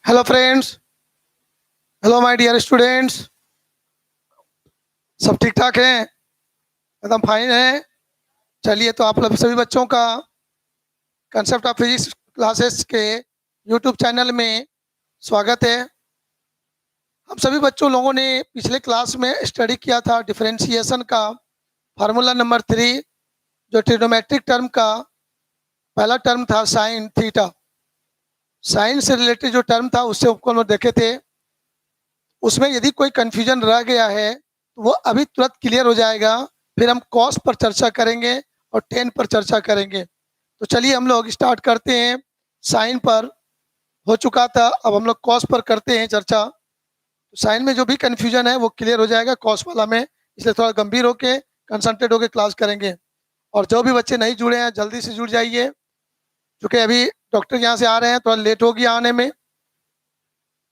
Hello friends. Hello my dear students. सब ठीक ठाक हैं? एकदम फाइन है। चलिए, तो आप लोग सभी बच्चों का कंसेप्ट ऑफ फिजिक्स क्लासेस के यूट्यूब चैनल में स्वागत है। हम सभी बच्चों लोगों ने पिछले क्लास में स्टडी किया था डिफरेंशिएशन का फार्मूला नंबर 3, जो ट्रिग्नोमेट्रिक टर्म का पहला टर्म था साइन थीटा। साइन से रिलेटेड जो टर्म था उससे ऊपर हम देखे थे। उसमें यदि कोई कंफ्यूजन रह गया है तो वो अभी तुरंत क्लियर हो जाएगा। फिर हम कॉस पर चर्चा करेंगे और टेन पर चर्चा करेंगे। तो चलिए हम लोग स्टार्ट करते हैं। साइन पर हो चुका था, अब हम लोग कॉस पर करते हैं चर्चा। तो साइन में जो भी कंफ्यूजन है वो क्लियर हो जाएगा कॉस वाला में, इसलिए थोड़ा गंभीर होके कंसंट्रेट होके क्लास करेंगे। और जो भी बच्चे नहीं जुड़े हैं जल्दी से जुड़ जाइए, क्योंकि अभी डॉक्टर यहाँ से आ रहे हैं, थोड़ा लेट हो गया आने में।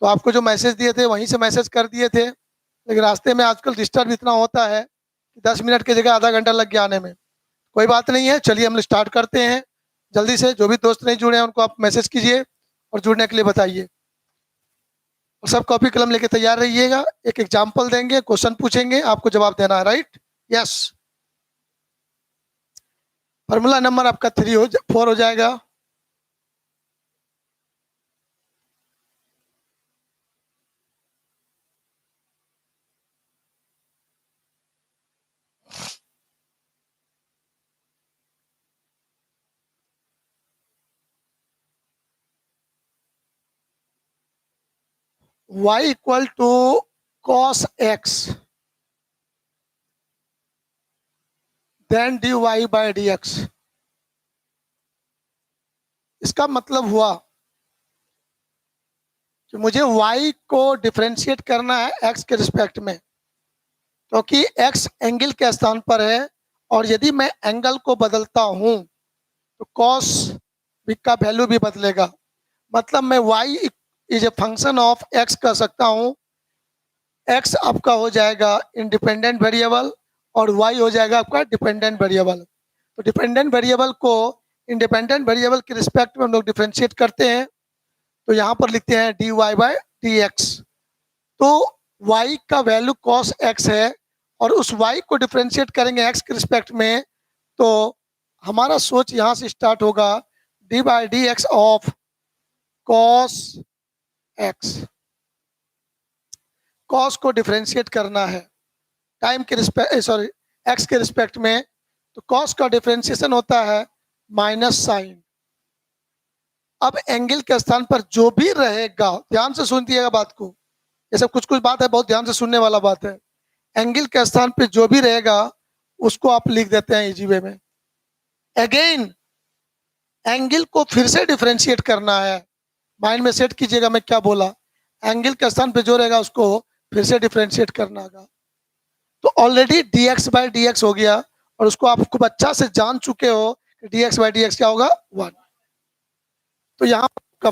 तो आपको जो मैसेज दिए थे वहीं से मैसेज कर दिए थे, लेकिन रास्ते में आजकल डिस्टर्ब इतना होता है कि 10 मिनट की जगह आधा घंटा लग गया आने में। कोई बात नहीं है, चलिए हम स्टार्ट करते हैं जल्दी से। जो भी दोस्त नहीं जुड़े हैं उनको आप मैसेज कीजिए और जुड़ने के लिए बताइए। और सब कॉपी कलम लेके तैयार रहिएगा। एक एग्जाम्पल देंगे, क्वेश्चन पूछेंगे, आपको जवाब देना है। राइट? यस। फार्मूला नंबर आपका 4 हो जाएगा। y equal to cos x then dy by dx। इसका मतलब हुआ कि मुझे y को डिफरेंशिएट करना है x के रिस्पेक्ट में, क्योंकि x एंगल के स्थान पर है। और यदि मैं एंगल को बदलता हूं तो cos का वैल्यू भी बदलेगा। मतलब मैं y is a function of x कर सकता हूं। x आपका हो जाएगा इंडिपेंडेंट वेरिएबल और y हो जाएगा आपका डिपेंडेंट वेरिएबल। तो डिपेंडेंट वेरिएबल को इंडिपेंडेंट वेरिएबल के रिस्पेक्ट में हम लोग डिफरेंशिएट करते हैं। तो यहाँ पर लिखते हैं dy बाई डी एक्स। तो y का वैल्यू cos x है और उस y को डिफरेंशिएट करेंगे x के रिस्पेक्ट में। तो हमारा सोच यहाँ से स्टार्ट होगा, D by d x of cos x। cos को डिफरेंशिएट करना है टाइम के रिस्पेक्ट, सॉरी x के रिस्पेक्ट में। तो cos का डिफरेंशिएशन होता है माइनस साइन। अब एंगल के स्थान पर जो भी रहेगा, ध्यान से सुनिएगा बात को, ये सब कुछ कुछ बात है, बहुत ध्यान से सुनने वाला बात है। एंगल के स्थान पे जो भी रहेगा उसको आप लिख देते हैं इजी वे में। अगेन एंगल को फिर से डिफरेंशिएट करना है। माइंड में सेट कीजिएगा मैं क्या बोला। एंगल के स्थान पे जो रहेगा उसको फिर से डिफरेंशिएट करना होगा। तो already dx by d x हो गया और उसको आप खूब अच्छा से जान चुके हो कि dx बाई डी एक्स क्या होगा, 1। तो यहाँ का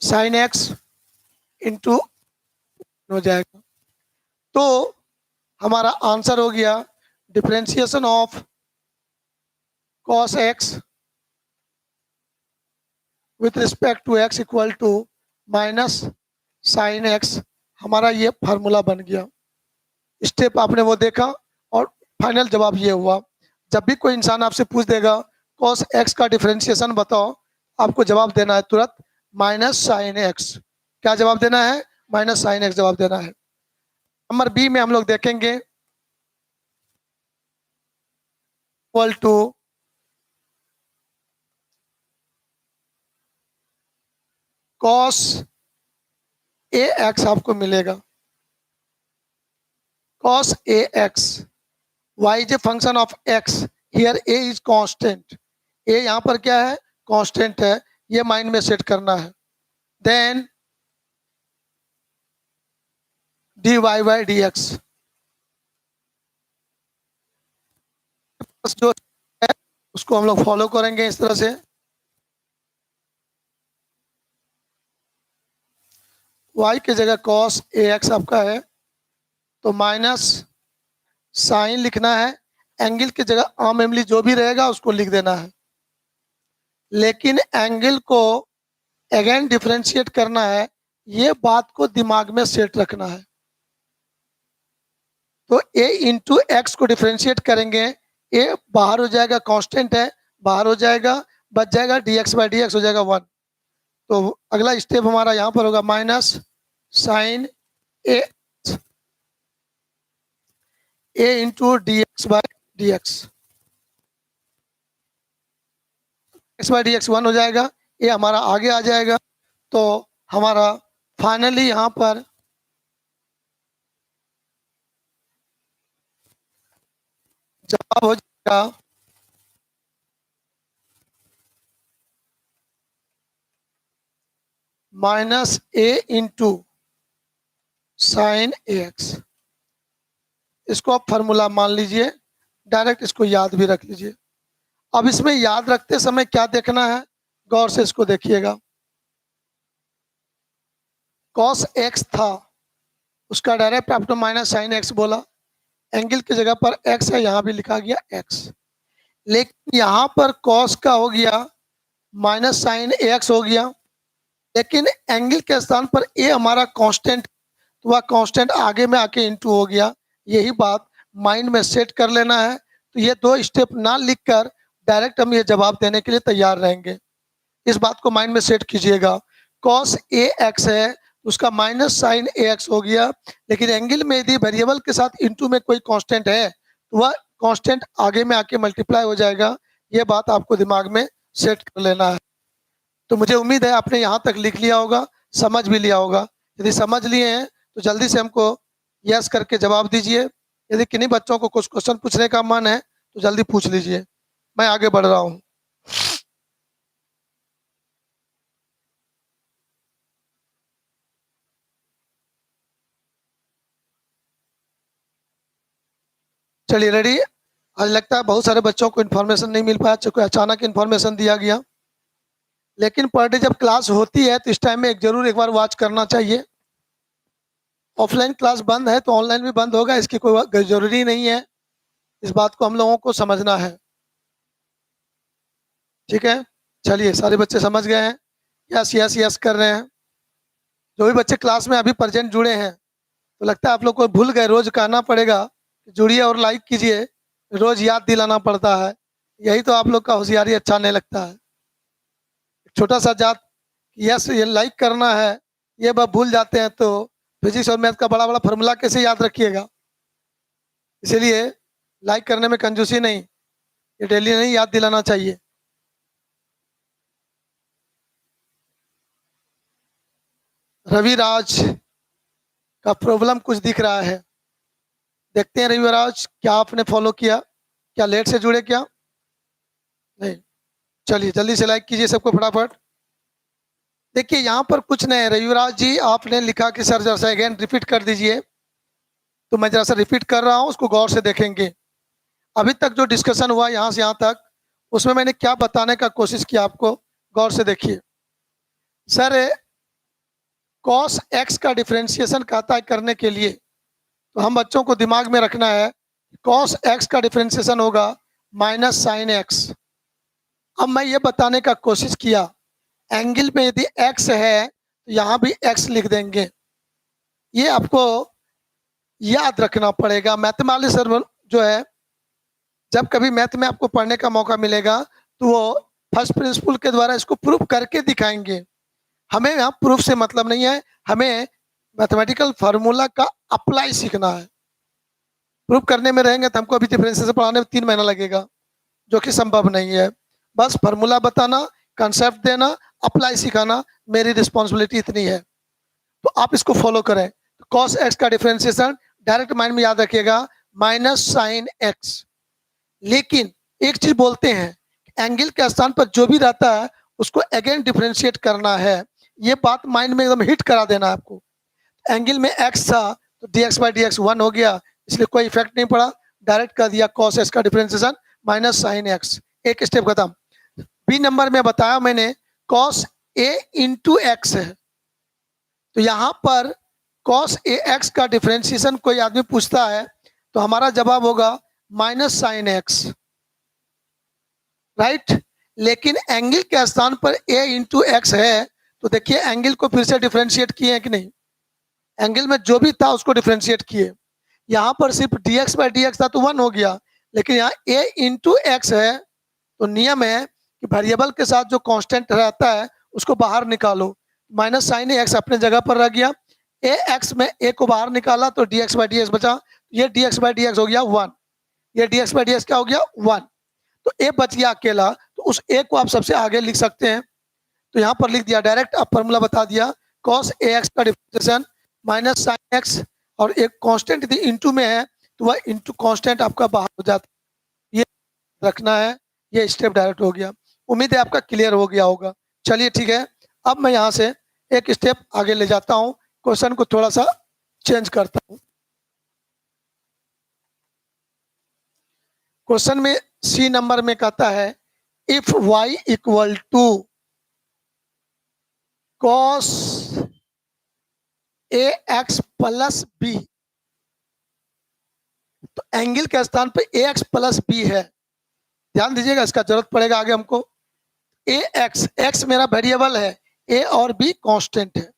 साइन एक्स इंटू हो जाएगा। तो हमारा आंसर हो गया differentiation of cos x with respect to x equal to minus sine x। हमारा ये फार्मूला बन गया। स्टेप आपने वो देखा और फाइनल जवाब ये हुआ। जब भी कोई इंसान आपसे पूछ देगा cos x का डिफरेंशिएशन बताओ, आपको जवाब देना है तुरंत माइनस साइन एक्स। क्या जवाब देना है? माइनस साइन एक्स जवाब देना है। नंबर बी में हम लोग देखेंगे equal to cos a x आपको मिलेगा। cos a x, y is a function of x, here a is constant. a यहाँ पर क्या है? कांस्टेंट है। ये माइंड में सेट करना है। Then dy by d x जो है उसको हम लोग फॉलो करेंगे इस तरह से। y की जगह cos ए एक्स आपका है, तो माइनस साइन लिखना है। एंगल की जगह आम एमली जो भी रहेगा उसको लिख देना है। लेकिन एंगल को अगेन डिफरेंशिएट करना है, ये बात को दिमाग में सेट रखना है। तो a इंटू एक्स को डिफरेंशिएट करेंगे, a बाहर हो जाएगा, कांस्टेंट है, बाहर हो जाएगा, बच जाएगा dx बाई डी एक्स हो जाएगा 1। तो अगला स्टेप हमारा यहाँ पर होगा minus sine a into d x by d x. X by d x 1 हो जाएगा, ये हमारा आगे आ जाएगा। तो हमारा फाइनली यहाँ पर जवाब हो जाएगा minus a into sine a x. इसको आप फार्मूला मान लीजिए, डायरेक्ट इसको याद भी रख लीजिए। अब इसमें याद रखते समय क्या देखना है, गौर से इसको देखिएगा। कॉस एक्स था, उसका डायरेक्ट आपने माइनस साइन एक्स बोला, एंगल की जगह पर एक्स है, यहाँ भी लिखा गया एक्स। लेकिन यहाँ पर कॉस का हो गया माइनस साइन एक्स हो गया, लेकिन एंगल के स्थान पर ए हमारा कांस्टेंट, तो वह कांस्टेंट आगे में आके इंटू हो गया। यही बात माइंड में सेट कर लेना है। तो ये दो स्टेप ना लिखकर डायरेक्ट हम ये जवाब देने के लिए तैयार रहेंगे। इस बात को माइंड में सेट कीजिएगा। कॉस ए एक्स है, उसका माइनस साइन ए एक्स हो गया, लेकिन एंगल में यदि वेरिएबल के साथ इंटू में कोई कांस्टेंट है तो वह कांस्टेंट आगे में आके मल्टीप्लाई हो जाएगा। ये बात आपको दिमाग में सेट कर लेना है। तो मुझे उम्मीद है आपने यहाँ तक लिख लिया होगा, समझ भी लिया होगा। यदि समझ लिए हैं तो जल्दी से हमको यस करके जवाब दीजिए। यदि किन्हीं बच्चों को कुछ क्वेश्चन पूछने का मन है तो जल्दी पूछ लीजिए, मैं आगे बढ़ रहा हूँ। चलिए रेडी। आज लगता है बहुत सारे बच्चों को इन्फॉर्मेशन नहीं मिल पाया, चूंकि अचानक इन्फॉर्मेशन दिया गया। लेकिन पर डे जब क्लास होती है तो इस टाइम में जरूर एक बार वॉच करना चाहिए। ऑफलाइन क्लास बंद है तो ऑनलाइन भी बंद होगा, इसकी कोई जरूरी नहीं है। इस बात को हम लोगों को समझना है, ठीक है। चलिए सारे बच्चे समझ गए हैं, यस यस यस कर रहे हैं। जो भी बच्चे क्लास में अभी प्रेजेंट जुड़े हैं तो लगता है आप लोग को भूल गए, रोज कहना पड़ेगा जुड़िए और लाइक कीजिए, रोज याद दिलाना पड़ता है। यही तो आप लोग का होशियारी अच्छा नहीं लगता है। छोटा सा जात यस ये लाइक करना है, ये बात भूल जाते हैं तो फिजिक्स और मैथ का बड़ा बड़ा फार्मूला कैसे याद रखिएगा। इसीलिए लाइक करने में कंजूसी नहीं, ये डेली नहीं याद दिलाना चाहिए। रविराज का प्रॉब्लम कुछ दिख रहा है, देखते हैं। रविराज क्या आपने फॉलो किया, क्या लेट से जुड़े क्या नहीं? चलिए जल्दी से लाइक कीजिए सबको फटाफट। देखिए यहाँ पर कुछ नहीं है रविराज जी, आपने लिखा कि सर जरा सा अगेन रिपीट कर दीजिए, तो मैं जरा सा रिपीट कर रहा हूँ, उसको गौर से देखेंगे। अभी तक जो डिस्कशन हुआ यहाँ से यहाँ तक, उसमें मैंने क्या बताने का कोशिश किया आपको, गौर से देखिए। सर कॉस एक्स का डिफरेंशिएशन कहता है करने के लिए, तो हम बच्चों को दिमाग में रखना है कॉस एक्स का डिफरेंशिएशन होगा माइनस साइन एक्स। अब मैं ये बताने का कोशिश किया, एंगल में यदि एक्स है तो यहाँ भी एक्स लिख देंगे। ये आपको याद रखना पड़ेगा। मैथमेटिक्स सर जो है, जब कभी मैथ में आपको पढ़ने का मौका मिलेगा तो वो फर्स्ट प्रिंसिपल के द्वारा इसको प्रूफ करके दिखाएंगे। हमें यहाँ प्रूफ से मतलब नहीं है, हमें मैथमेटिकल फार्मूला का अप्लाई सीखना है। प्रूफ करने में रहेंगे तो हमको अभी डिफरेंशिएशन पढ़ाने में 3 महीना लगेगा, जो कि संभव नहीं है। बस फार्मूला बताना, कंसेप्ट देना, अप्लाई सिखाना, मेरी रिस्पॉन्सिबिलिटी इतनी है। तो आप इसको फॉलो करें। कॉस एक्स का डिफरेंशिएशन डायरेक्ट माइंड में याद रखिएगा माइनस साइन एक्स। लेकिन एक चीज बोलते हैं, एंगल के स्थान पर जो भी रहता है उसको अगेन डिफरेंशिएट करना है। ये बात माइंड में एकदम हिट करा देना है आपको। एंगल में एक्स था तो D x by d x 1 हो गया, इसलिए कोई इफेक्ट नहीं पड़ा, डायरेक्ट कर दिया कॉस एक्स का डिफरेंशिएशन माइनस साइन एक्स। एक स्टेप खत्म। बी नंबर में बताया मैंने कॉस ए इंटू एक्स है, तो यहाँ पर कॉस ए एक्स का डिफरेंशिएशन कोई आदमी पूछता है तो हमारा जवाब होगा माइनस साइन एक्स, राइट। लेकिन एंगल के स्थान पर a इंटू एक्स है, तो देखिए एंगल को फिर से डिफ्रेंशिएट किए हैं कि नहीं, एंगल में जो भी था उसको डिफ्रेंशिएट किए। यहाँ पर सिर्फ dx बाई डी एक्स था तो 1 हो गया, लेकिन यहाँ a इंटू एक्स है, तो नियम है कि वेरिएबल के साथ जो कांस्टेंट रहता है उसको बाहर निकालो। माइनस साइन एक्स अपने जगह पर रह गया, ए एक्स में ए को बाहर निकाला तो D x by d x बचा, ये D x by d x हो गया 1, ये D x by d x क्या हो गया 1, तो ए बच गया अकेला, तो उस ए को आप सबसे आगे लिख सकते हैं। तो यहाँ पर लिख दिया डायरेक्ट, आप फॉर्मूला बता दिया, कॉस ए एक्स का डिफरेंशिएशन माइनस साइन एक्स, और एक कांस्टेंट यदि इंटू में है तो वह इंटू कांस्टेंट आपका बाहर हो जाता है, ये रखना है। ये स्टेप डायरेक्ट हो गया, उम्मीद है आपका क्लियर हो गया होगा। चलिए ठीक है, अब मैं यहाँ से एक स्टेप आगे ले जाता हूँ, क्वेश्चन को थोड़ा सा चेंज करता हूँ। क्वेश्चन में सी नंबर में कहता है if y equal to cos a x plus b, तो एंगल के स्थान पे ए एक्स प्लस बी है, ध्यान दीजिएगा, इसका जरूरत पड़ेगा आगे हमको। ए एक्स, एक्स मेरा वेरिएबल है, ए और बी कांस्टेंट है,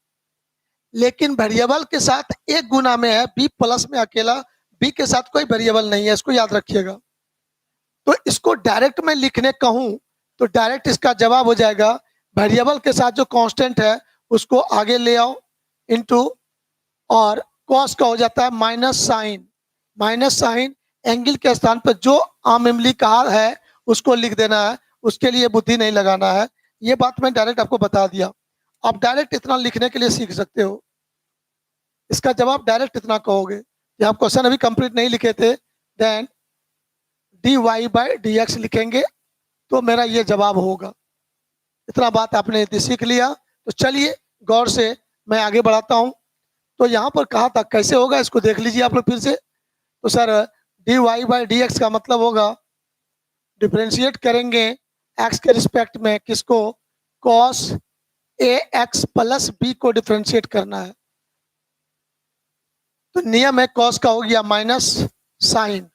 लेकिन वेरिएबल के साथ एक गुना में है, बी प्लस में अकेला, बी के साथ कोई वेरिएबल नहीं है, इसको याद रखिएगा। तो इसको डायरेक्ट में लिखने कहूं तो डायरेक्ट इसका जवाब हो जाएगा, वेरिएबल के साथ जो कांस्टेंट है उसको आगे ले आओ इनटू, और कॉस का हो जाता है minus sine, minus sine angle के स्थान पर जो आम इमली कहा है उसको लिख देना है, उसके लिए बुद्धि नहीं लगाना है। ये बात मैं डायरेक्ट आपको बता दिया, आप डायरेक्ट इतना लिखने के लिए सीख सकते हो, इसका जवाब डायरेक्ट इतना कहोगे। जब आप क्वेश्चन अभी कंप्लीट नहीं लिखे थे, then d y by d x लिखेंगे तो मेरा ये जवाब होगा। इतना बात आपने यदि सीख लिया तो चलिए गौर से मैं आगे बढ़ाता हूँ। तो यहाँ पर कहा था कैसे होगा, इसको देख लीजिए आप लोग फिर से। तो sir d y by d x का मतलब होगा, डिफ्रेंशिएट करेंगे एक्स के रिस्पेक्ट में किसको, cos a x plus B को डिफ्रेंशिएट करना है। तो नियम है कॉस का हो गया माइनस साइन,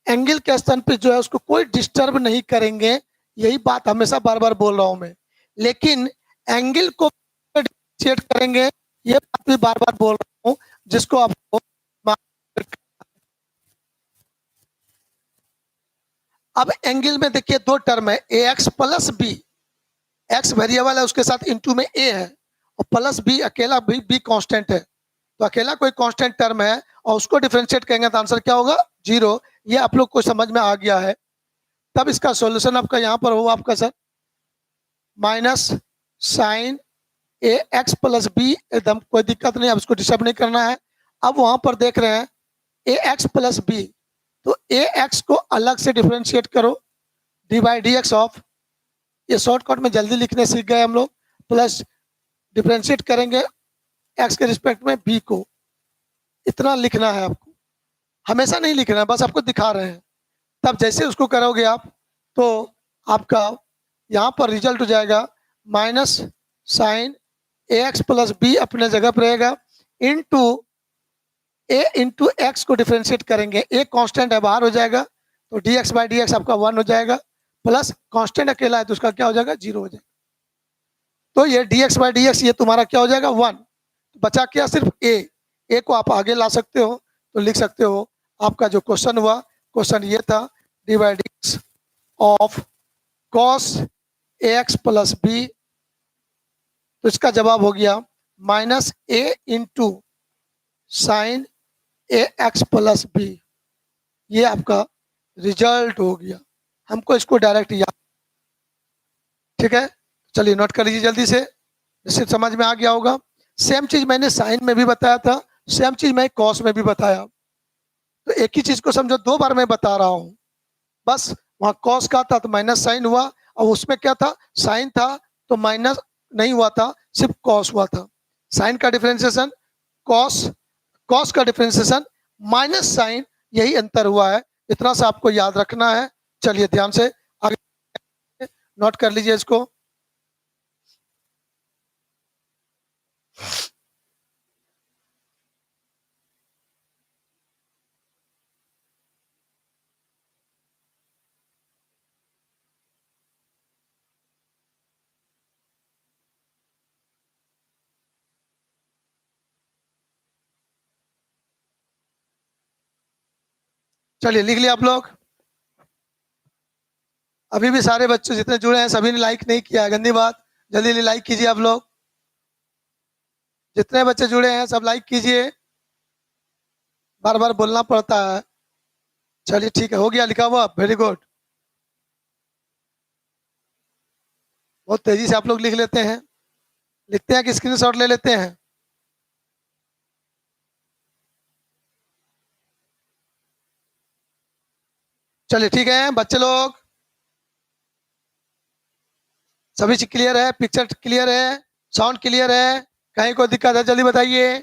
एंगल के स्थान पे जो है उसको कोई डिस्टर्ब नहीं करेंगे, यही बात हमेशा बार बार बोल रहा हूं मैं, लेकिन एंगल को डिफरेंशिएट करेंगे, ये बात भी बार बार बोल रहा हूं, जिसको आपको अब एंगल में देखिए दो टर्म है, a x plus b, x variable है उसके साथ इंटू में ए है, और प्लस बी अकेला भी बी कांस्टेंट है, तो अकेला कोई कांस्टेंट टर्म है और उसको डिफरेंशिएट करेंगे तो आंसर क्या होगा 0। ये आप लोग को समझ में आ गया है। तब इसका सॉल्यूशन आपका यहाँ पर होगा आपका sir minus sine a x plus B, एकदम कोई दिक्कत नहीं, अब इसको डिस्टर्ब नहीं करना है। अब वहां पर देख रहे हैं ए एक्स प्लस बी, तो ए एक्स को अलग से डिफ्रेंशिएट करो, D by d x of, ये शॉर्टकट में जल्दी लिखने सीख गए हम लोग, प्लस डिफ्रेंशिएट करेंगे एक्स के रिस्पेक्ट में बी को, इतना लिखना है आपको, हमेशा नहीं लिखना है, बस आपको दिखा रहे हैं। तब जैसे उसको करोगे आप तो आपका यहाँ पर रिजल्ट हो जाएगा minus sine a x plus B अपने जगह पर रहेगा, इंटू ए इंटू एक्स को डिफ्रेंशिएट करेंगे, ए कांस्टेंट है बाहर हो जाएगा, तो D x by d x आपका 1 हो जाएगा, प्लस कांस्टेंट अकेला है तो उसका क्या हो जाएगा 0 हो जाएगा। तो ये D x by d x ये तुम्हारा क्या हो जाएगा 1, बचा क्या सिर्फ ए को आप आगे ला सकते हो, तो लिख सकते हो आपका जो क्वेश्चन हुआ, क्वेश्चन ये था d by d x of cos a x plus b, तो इसका जवाब हो गया minus a into sine a x plus b, ये आपका रिजल्ट हो गया। हमको इसको डायरेक्ट याद, ठीक है, चलिए नोट कर लीजिए जल्दी से, निश्चित समझ में आ गया होगा। सेम चीज मैंने साइन में भी बताया था, सेम चीज मैं कॉस में भी बताया, तो एक ही चीज को समझो, 2 बार मैं बता रहा हूं, बस वहां कॉस का था तो माइनस साइन हुआ, और उसमें क्या था साइन था तो माइनस नहीं हुआ था, सिर्फ कॉस हुआ था। साइन का डिफरेंशिएशन कॉस, कॉस का डिफरेंशिएशन माइनस साइन, यही अंतर हुआ है, इतना सा आपको याद रखना है। चलिए ध्यान से आगे नोट कर लीजिए इसको। चलिए लिख लिया आप लोग। अभी भी सारे बच्चे जितने जुड़े हैं सभी ने लाइक नहीं किया है, गंदी बात। जल्दी जल्दी लाइक कीजिए आप लोग। जितने बच्चे जुड़े हैं सब लाइक कीजिए, बार बार बोलना पड़ता है। चलिए ठीक है, हो गया लिखा हुआ, वेरी गुड। बहुत तेजी से आप लोग लिख लेते हैं। लिखते हैं कि स्क्रीनशॉट ले लेते हैं। चलिए ठीक है बच्चे लोग, सभी चीज क्लियर है, पिक्चर क्लियर है, साउंड क्लियर है, कहीं कोई दिक्कत है जल्दी बताइए।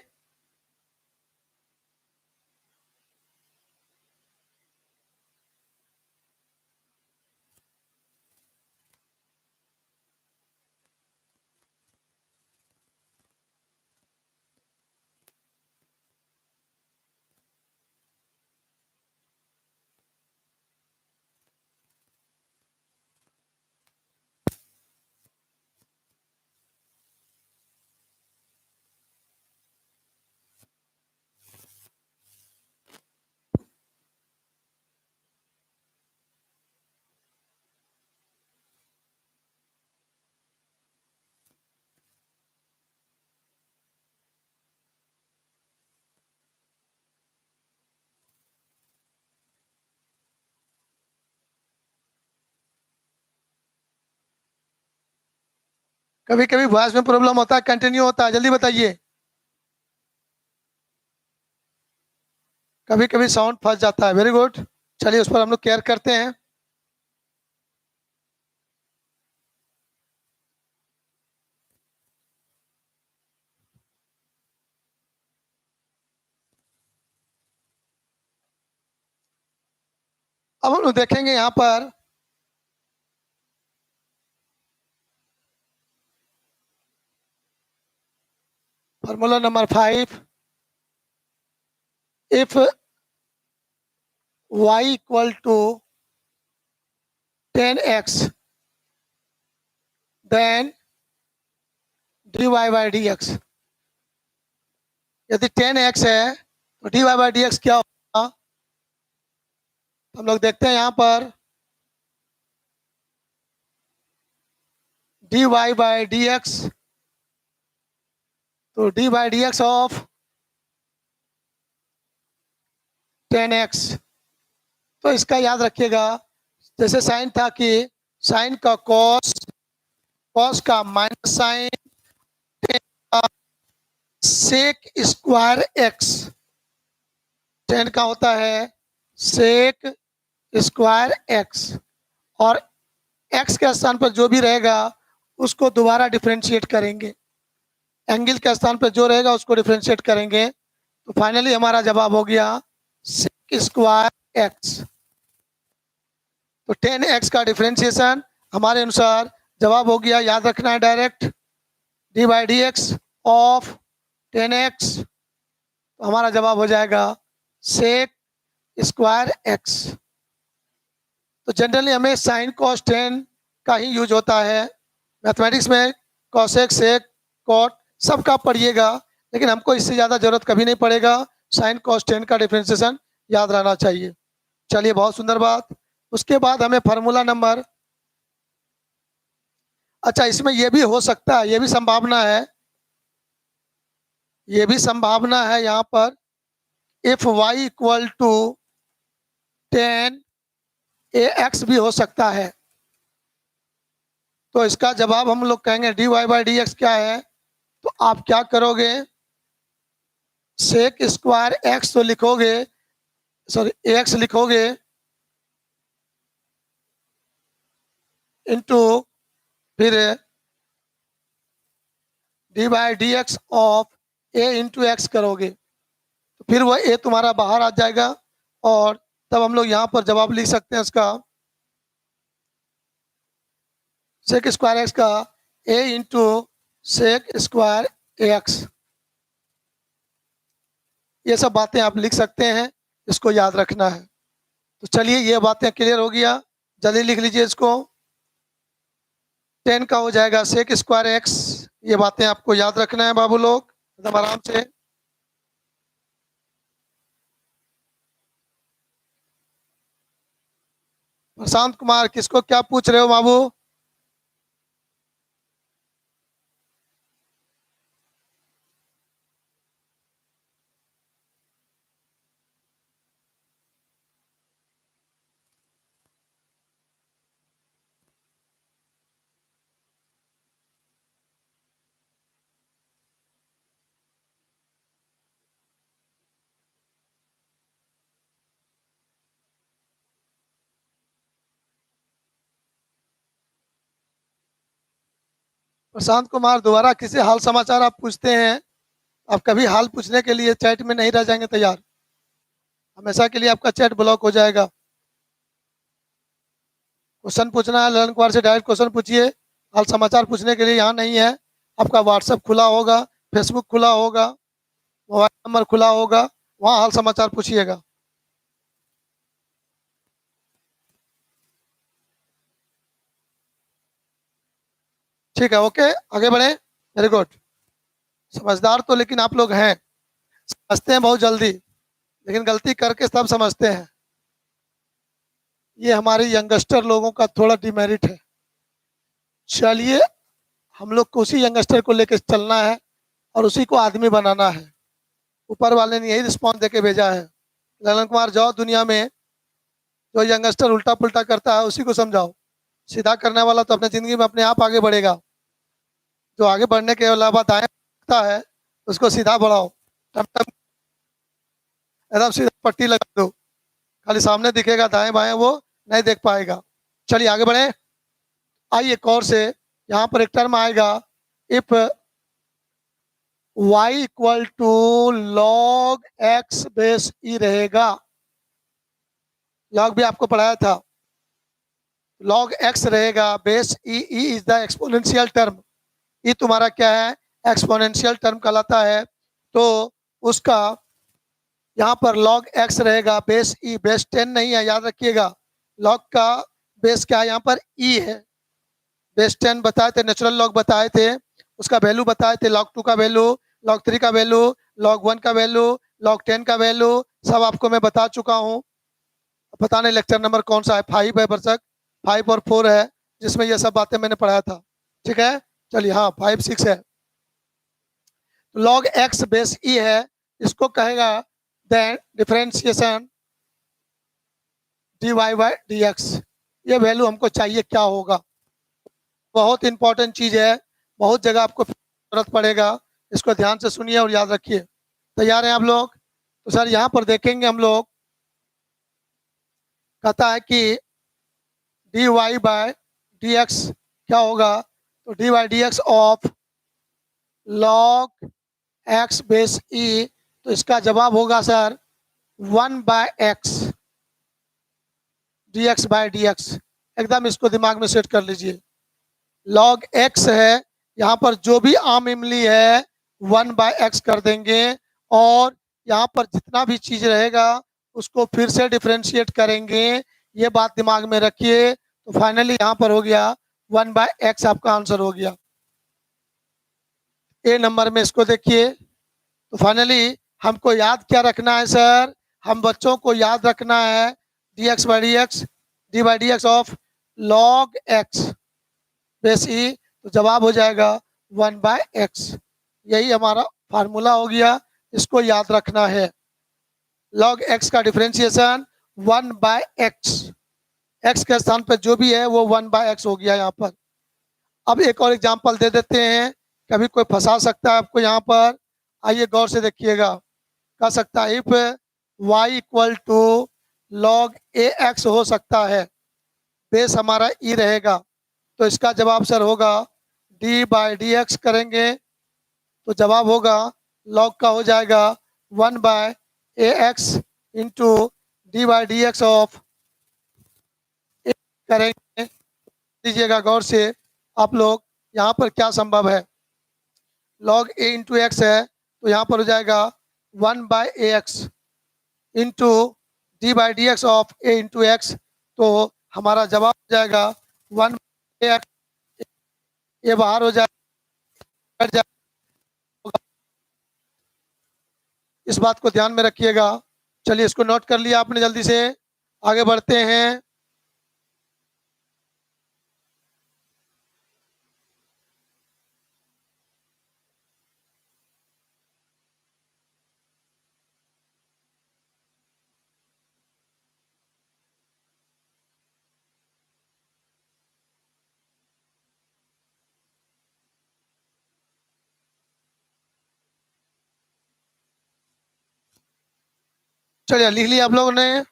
कभी कभी वॉइस में प्रॉब्लम होता है, कंटिन्यू होता है, जल्दी बताइए। कभी कभी साउंड फंस जाता है, वेरी गुड। चलिए उस पर हम लोग केयर करते हैं। अब हम लोग देखेंगे यहाँ पर formula number 5। If y equal to 10x then dy by d x. यदि 10x है तो dy बाई डी एक्स क्या होगा? हम लोग देखते हैं यहाँ पर dy बाई डी एक्स, तो D by d x of 10x। तो इसका याद रखिएगा, जैसे साइन था कि साइन का कॉस, कॉस का माइनस साइन, का सेक स्क्वायर एक्स। 10 का होता है सेक स्क्वायर एक्स, और एक्स के स्थान पर जो भी रहेगा उसको दोबारा डिफरेंशिएट करेंगे, एंगल के स्थान पर जो रहेगा उसको डिफरेंशिएट करेंगे। तो फाइनली हमारा जवाब हो गया सेक स्क्वायर एक्स। तो 10x का डिफरेंशिएशन हमारे अनुसार जवाब हो गया, याद रखना है direct, D by d x of 10x। तो हमारा जवाब हो जाएगा सेक स्क्वायर एक्स। तो जनरली हमें साइन कॉस 10 का ही यूज होता है। मैथमेटिक्स में कॉसेक, सेक, कॉट सबका पढ़िएगा, लेकिन हमको इससे ज़्यादा जरूरत कभी नहीं पड़ेगा। साइन कॉस 10 का डिफरेंशिएशन याद रहना चाहिए। चलिए बहुत सुंदर बात। उसके बाद हमें फार्मूला नंबर, अच्छा इसमें यह भी हो सकता है, ये भी संभावना है, ये भी संभावना है यहाँ पर, if y equal to 10ax भी हो सकता है। तो इसका जवाब हम लोग कहेंगे dy बाई डी एक्स क्या है? तो आप क्या करोगे, सेक स्क्वायर एक्स तो लिखोगे, सॉरी एक्स लिखोगे, इंटू फिर D by d x of A into x करोगे, तो फिर वह ए तुम्हारा बाहर आ जाएगा, और तब हम लोग यहाँ पर जवाब लिख सकते हैं इसका, सेक स्क्वायर एक्स का ए इंटू सेक स्क्वायर एक्स। ये सब बातें आप लिख सकते हैं, इसको याद रखना है। तो चलिए ये बातें क्लियर हो गया, जल्दी लिख लीजिए इसको। 10 का हो जाएगा सेक स्क्वायर एक्स। ये बातें आपको याद रखना है बाबू लोग, एकदम आराम से। प्रशांत कुमार, किसको क्या पूछ रहे हो बाबू? प्रशांत कुमार, दोबारा किसी हाल समाचार आप पूछते हैं? आप कभी हाल पूछने के लिए चैट में नहीं रह जाएंगे तैयार? हमेशा के लिए आपका चैट ब्लॉक हो जाएगा। क्वेश्चन पूछना है ललन कुमार से, डायरेक्ट क्वेश्चन पूछिए। हाल समाचार पूछने के लिए यहाँ नहीं है। आपका व्हाट्सएप खुला होगा, फेसबुक खुला होगा, मोबाइल नंबर खुला होगा, वहाँ हाल समाचार पूछिएगा। ठीक है, ओके, आगे बढ़े। Very good. समझदार तो लेकिन आप लोग हैं, समझते हैं बहुत जल्दी, लेकिन गलती करके सब समझते हैं। ये हमारे यंगस्टर लोगों का थोड़ा डिमेरिट है। चलिए, हम लोग को उसी यंगस्टर को लेकर चलना है और उसी को आदमी बनाना है। ऊपर वाले ने यही रिस्पॉन्स देके भेजा है। ललन कुमार, जाओ दुनिया में जो यंगस्टर उल्टा पुल्टा करता है उसी को समझाओ। सीधा करने वाला तो अपने जिंदगी में अपने आप आगे बढ़ेगा। जो आगे बढ़ने के अलावा दाएं बढ़ता है उसको सीधा बढ़ाओ। टम टम एकदम सीधा पट्टी लगा दो, खाली सामने दिखेगा, दाएं बाएं वो नहीं देख पाएगा। चलिए आगे बढ़े। आइए एक और से, यहाँ पर एक टर्म आएगा, if y equal to log x base e रहेगा। लॉग भी आपको पढ़ाया था। लॉग एक्स रहेगा base e, e is the exponential term. E तुम्हारा क्या है? एक्सपोनेंशियल टर्म कहलाता है। तो उसका यहाँ पर लॉग एक्स रहेगा बेस ई, बेस 10 नहीं है, याद रखिएगा। लॉग का बेस क्या है? यहाँ पर ई है। बेस 10 बताए थे, नेचुरल लॉग बताए थे, उसका वैल्यू बताए थे, लॉग 2 का वैल्यू, लॉग 3 का वैल्यू, लॉग 1 का वैल्यू, लॉग 10 का वैल्यू, सब आपको मैं बता चुका हूँ। पता नहीं लेक्चर नंबर कौन सा है, 5 है दर्शक, 5 और 4 है, जिसमें ये सब बातें मैंने पढ़ाया था। ठीक है, चलिए, हाँ 5 6 है। लॉग एक्स बेस ई है, इसको कहेगा then differentiation d y by d x. ये वैल्यू हमको चाहिए, क्या होगा? बहुत इंपॉर्टेंट चीज है, बहुत जगह आपको जरूरत पड़ेगा। इसको ध्यान से सुनिए और याद रखिए। तैयार हैं आप लोग? तो सर यहाँ पर देखेंगे हम लोग, कहता है कि d y by d x क्या होगा? तो d y d x of log x base e, तो इसका जवाब होगा sir 1/x d x by d x. एकदम इसको दिमाग में सेट कर लीजिए। लॉग एक्स है, यहाँ पर जो भी आम इमली है 1/x कर देंगे, और यहाँ पर जितना भी चीज रहेगा उसको फिर से डिफ्रेंशिएट करेंगे। ये बात दिमाग में रखिए। तो फाइनली यहाँ पर हो गया 1/x, आपका आंसर हो गया। ए नंबर में इसको देखिए। तो फाइनली हमको याद क्या रखना है सर? हम बच्चों को याद रखना है d x by d x, d by d x of log x base e, तो जवाब हो जाएगा 1/x। यही हमारा फार्मूला हो गया, इसको याद रखना है। लॉग एक्स का डिफरेंशिएशन 1/x, एक्स के स्थान पर जो भी है वो 1/x हो गया यहाँ पर। अब एक और एग्जाम्पल दे देते हैं, कभी कोई फंसा सकता है आपको यहाँ पर। आइए गौर से देखिएगा। कह सकता है if y equal to log a x हो सकता है, बेस हमारा ई रहेगा, तो इसका जवाब सर होगा डी बाई डी एक्स करेंगे, तो जवाब होगा लॉग का हो जाएगा 1/ax into d by d x of a करेंगे। दीजिएगा गौर से आप लोग, यहाँ पर क्या संभव है? लॉग ए इंटू एक्स है, तो यहाँ पर हो जाएगा 1/ax into d by d x of A into x, तो हमारा जवाब हो जाएगा 1/ax। ये बाहर हो जाएगा। इस बात को ध्यान में रखिएगा। चलिए, इसको नोट कर लिया आपने, जल्दी से आगे बढ़ते हैं। चलिए लिख लिया आप लोगों ने।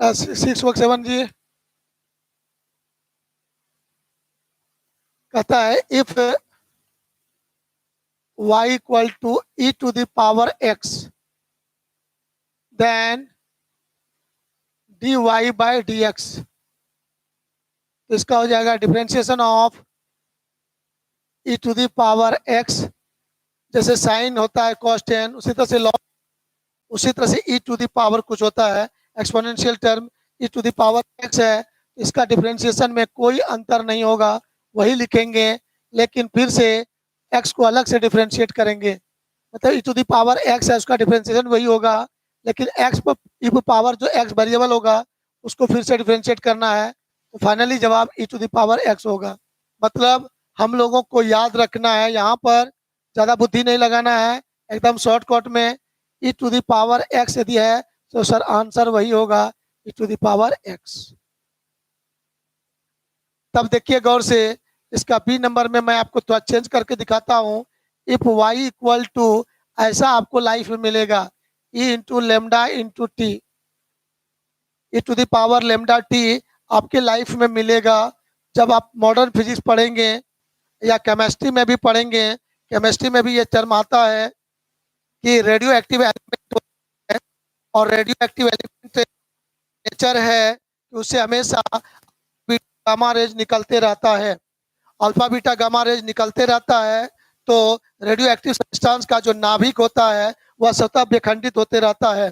सिक्स वर्क सेवन जी कहता है if y equal to e to the power x then dy by d x. तो इसका हो जाएगा differentiation of e to the power x, जैसे साइन होता है cos10 उसी तरह से log, उसी तरह से e टू द पावर कुछ होता है exponential term e to the power x है। इसका डिफरेंशिएशन में कोई अंतर नहीं होगा, वही लिखेंगे, लेकिन फिर से x को अलग से डिफरेंशिएट करेंगे। मतलब e to the power x है, उसका डिफरेंशिएशन वही होगा, लेकिन x पर e पावर जो x वेरिएबल होगा उसको फिर से डिफरेंशिएट करना है। तो फाइनली जवाब e to the power x होगा। मतलब हम लोगों को याद रखना है, यहाँ पर ज़्यादा बुद्धि नहीं लगाना है, एकदम शॉर्टकट में e to the power x यदि है तो सर आंसर वही होगा e to the power x। तब देखिए गौर से, इसका बी नंबर में मैं आपको थोड़ा चेंज करके दिखाता हूँ। इफ y इक्वल टू, ऐसा आपको लाइफ में मिलेगा e into lambda into t, e to the power lambda t आपके लाइफ में मिलेगा। जब आप मॉडर्न फिजिक्स पढ़ेंगे या केमिस्ट्री में भी पढ़ेंगे, केमिस्ट्री में भी ये टर्म आता है कि रेडियो एक्टिव एलिमेंट है, और रेडियो एक्टिव एलिमेंट नेचर है कि उससे हमेशा गामा रेज निकलते रहता है, अल्फा बीटा गामा रेज निकलते रहता है। तो रेडियो एक्टिव सब्सटेंस का जो नाभिक होता है वह स्वतः विखंडित होते रहता है,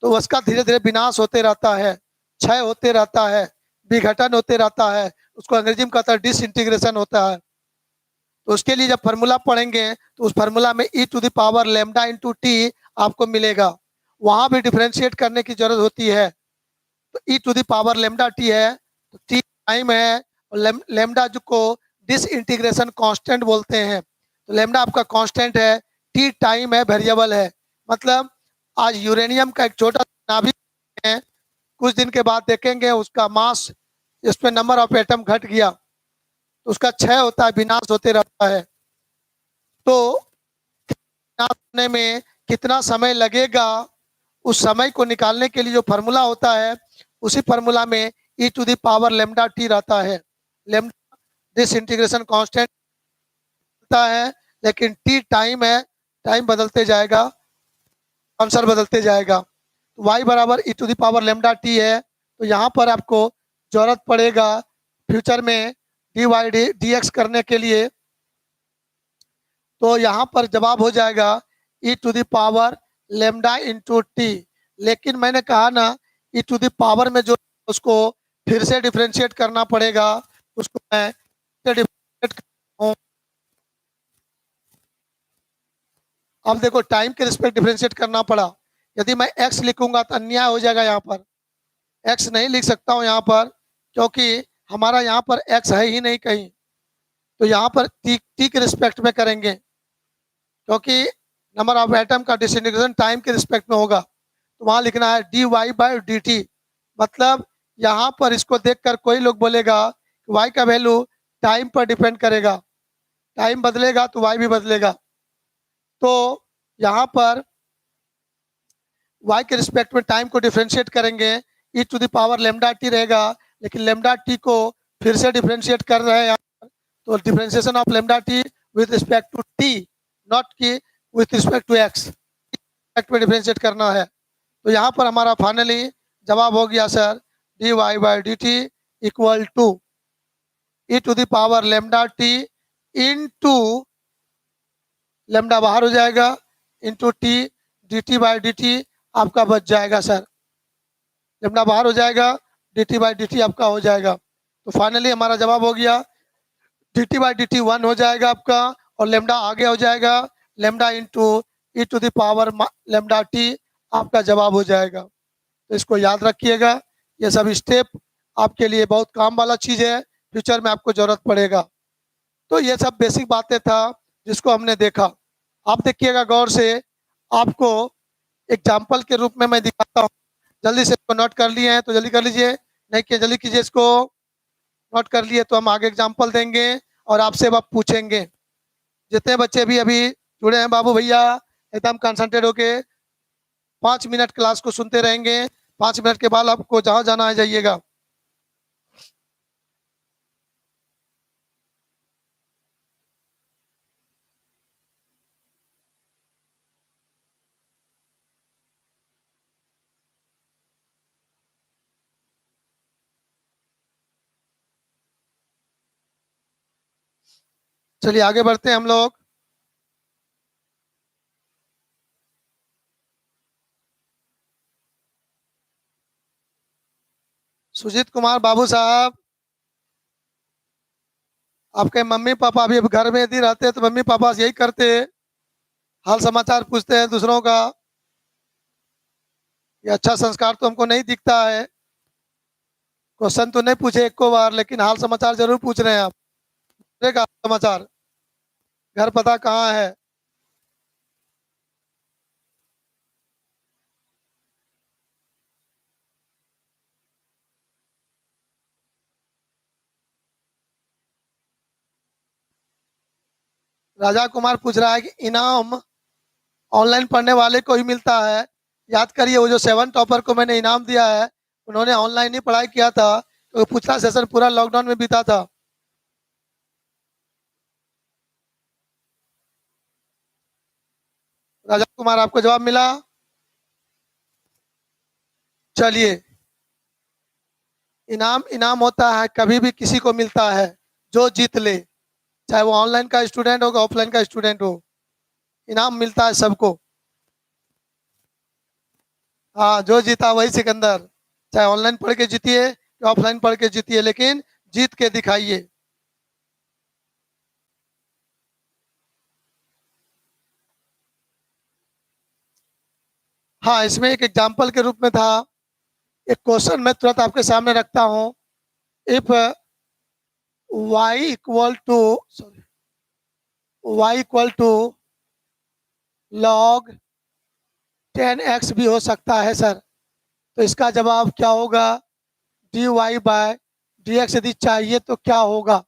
तो उसका धीरे धीरे विनाश होते रहता है, क्षय होते रहता है, विघटन होते रहता है, उसको अंग्रेजी में कहता है डिसइंटीग्रेशन होता है। तो उसके लिए जब फार्मूला पढ़ेंगे तो उस फार्मूला में e to the power lambda into t आपको मिलेगा, वहां भी डिफ्रेंशिएट करने की जरूरत होती है। तो e to the power lambda t है, तो टी टाइम है, और लेमडा जो को डिसइंटीग्रेशन कांस्टेंट बोलते हैं। तो लेमडा आपका कांस्टेंट है, टी टाइम है, वेरिएबल है। मतलब आज यूरेनियम का एक छोटा नाभिक है, कुछ दिन के बाद देखेंगे उसका मास, इस पे नंबर ऑफ एटम घट गया, तो उसका क्षय होता है, विनाश होते रहता है। तो विनाश होने में कितना समय लगेगा, उस समय को निकालने के लिए जो फार्मूला होता है, उसी फार्मूला में e to the power lambda t रहता है। लेमडा डिसइंटीग्रेशन कांस्टेंट रहता है, लेकिन टी टाइम है, टाइम बदलते जाएगा, आंसर बदलते जाएगा। तो y बराबर e to the power lambda t है। तो यहाँ पर आपको जरूरत पड़ेगा फ्यूचर में डी वाई डी एक्स करने के लिए, तो यहाँ पर जवाब हो जाएगा e to the power lambda into t. लेकिन मैंने कहा ना e टू द पावर में जो उसको फिर से डिफरेंशिएट करना पड़ेगा, उसको मैं डिफरेंशिएट करता हूँ। अब देखो टाइम के रिस्पेक्ट डिफरेंशिएट करना पड़ा, यदि मैं x लिखूंगा तो अन्याय हो जाएगा, यहाँ पर x नहीं लिख सकता हूँ यहाँ पर, क्योंकि हमारा यहाँ पर x है ही नहीं कहीं। तो यहाँ पर टी के रिस्पेक्ट में करेंगे, क्योंकि नंबर ऑफ एटम का डिसइंटीग्रेशन टाइम के रिस्पेक्ट में होगा। तो वहाँ लिखना है d y by d t. मतलब यहाँ पर इसको देखकर कोई लोग बोलेगा कि y का वैल्यू टाइम पर डिपेंड करेगा, टाइम बदलेगा तो y भी बदलेगा। तो यहाँ पर y के रिस्पेक्ट में टाइम को डिफरेंशिएट करेंगे, e to the power lambda t रहेगा, लेकिन लेमडा टी को फिर से डिफरेंशिएट कर रहे हैं यहाँ पर। तो differentiation of lambda t with respect to t, not की with respect to x, respect में डिफरेंशिएट करना है। तो यहाँ पर हमारा फाइनली जवाब हो गया sir d y by d t equal to e to the power lambda t into lambda बाहर हो जाएगा into t, d t by d t आपका बच जाएगा सर, लेमडा बाहर हो जाएगा, d t by d t आपका हो जाएगा। तो फाइनली हमारा जवाब हो गया d t by d t 1 हो जाएगा आपका, और लेमडा आगे हो जाएगा, lambda into e to the power lambda T आपका जवाब हो जाएगा। तो इसको याद रखिएगा, ये सब स्टेप आपके लिए बहुत काम वाला चीज़ है, फ्यूचर में आपको जरूरत पड़ेगा। तो ये सब बेसिक बातें था जिसको हमने देखा। आप देखिएगा गौर से, आपको एग्जाम्पल के रूप में मैं दिखाता हूँ। जल्दी से इसको नोट कर लिए हैं तो जल्दी कर लीजिए, नहीं किए जल्दी कीजिए इसको। नोट कर लिए तो हम आगे एग्जाम्पल देंगे और आपसे अब पूछेंगे। जितने बच्चे भी अभी जुड़े हैं बाबू भैया, एकदम कंसंट्रेट होके 5 मिनट क्लास को सुनते रहेंगे। 5 मिनट के बाद आपको जहाँ जाना है जाइएगा। चलिए आगे बढ़ते हैं हम लोग। सुजीत कुमार बाबू साहब, आपके मम्मी पापा अभी घर में यदि रहते तो मम्मी पापा यही करते, हाल समाचार पूछते हैं दूसरों का। ये अच्छा संस्कार तो हमको नहीं दिखता है। क्वेश्चन तो नहीं पूछे एक को बार, लेकिन हाल समाचार जरूर पूछ रहे हैं आप। हाल समाचार, घर पता कहाँ है। राजा कुमार पूछ रहा है कि इनाम ऑनलाइन पढ़ने वाले को ही मिलता है। याद करिए वो जो 7 टॉपर को मैंने इनाम दिया है, उन्होंने ऑनलाइन ही पढ़ाई किया था, तो पिछला सेशन पूरा लॉकडाउन में बीता था। राजा कुमार आपको जवाब मिला। चलिए, इनाम इनाम होता है, कभी भी किसी को मिलता है जो जीत ले, चाहे वो ऑनलाइन का स्टूडेंट हो ऑफलाइन का स्टूडेंट हो, इनाम मिलता है सबको। हाँ, जो जीता वही सिकंदर। चाहे ऑनलाइन पढ़ के जीतिए या ऑफलाइन पढ़ के जीतिए, लेकिन जीत के दिखाइए। हाँ, इसमें एक एग्जाम्पल के रूप में था। एक क्वेश्चन मैं तुरंत आपके सामने रखता हूँ। If y equal to sorry y equal to log 10x भी हो सकता है सर, तो इसका जवाब क्या होगा? dy बाय dx यदि चाहिए तो क्या होगा?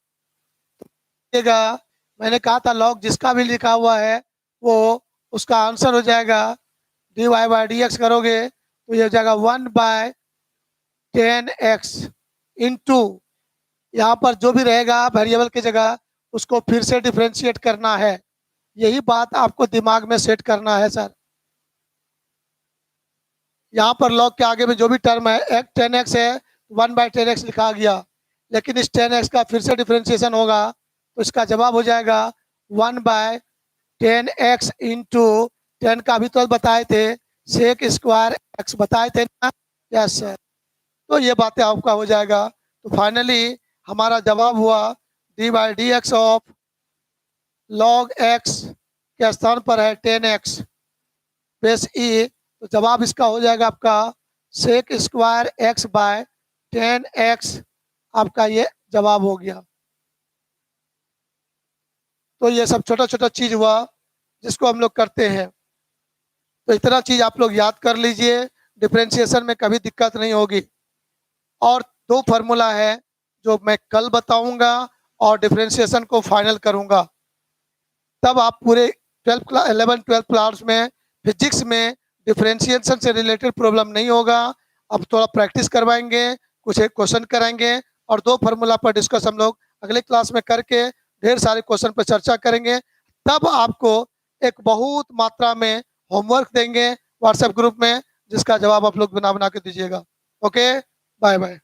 देखिएगा, मैंने कहा था log जिसका भी लिखा हुआ है वो उसका आंसर हो जाएगा। dy बाय dx करोगे तो ये हो जाएगा 1/10x इंटू, यहाँ पर जो भी रहेगा वेरिएबल की जगह उसको फिर से डिफ्रेंशिएट करना है। यही बात आपको दिमाग में सेट करना है सर। यहाँ पर लॉग के आगे में जो भी टर्म है 10x है, 1/10x लिखा गया, लेकिन इस 10x का फिर से डिफ्रेंशिएशन होगा तो इसका जवाब हो जाएगा 1/10x इंटू 10 का भी तो बताए थे, सेक स्क्वायर x बताए थे ना। यस सर, तो ये बातें आपका हो जाएगा। तो फाइनली हमारा जवाब हुआ d/dx ऑफ log x के स्थान पर है 10x बेस ई, तो जवाब इसका हो जाएगा आपका sec square x bye 10x। आपका ये जवाब हो गया। तो ये सब छोटा छोटा चीज हुआ जिसको हम लोग करते हैं। तो इतना चीज आप लोग याद कर लीजिए, डिफ्रेंशिएशन में कभी दिक्कत नहीं होगी। और 2 फार्मूला है जो मैं कल बताऊंगा और डिफ्रेंशिएशन को फाइनल करूंगा। तब आप पूरे 11 12 क्लास में फिजिक्स में डिफ्रेंशिएशन से रिलेटेड प्रॉब्लम नहीं होगा। अब थोड़ा प्रैक्टिस करवाएंगे, कुछ एक क्वेश्चन कराएंगे और 2 फार्मूला पर डिस्कस हम लोग अगले क्लास में करके ढेर सारे क्वेश्चन पर चर्चा करेंगे। तब आपको एक बहुत मात्रा में होमवर्क देंगे व्हाट्सएप ग्रुप में, जिसका जवाब आप लोग बना बना के दीजिएगा। Okay, bye bye.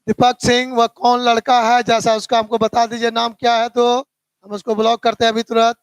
Deepak Singh, वह कौन लड़का है जैसा उसका हमको बता दीजिए नाम क्या है, तो हम उसको ब्लॉक करते हैं अभी तुरंत।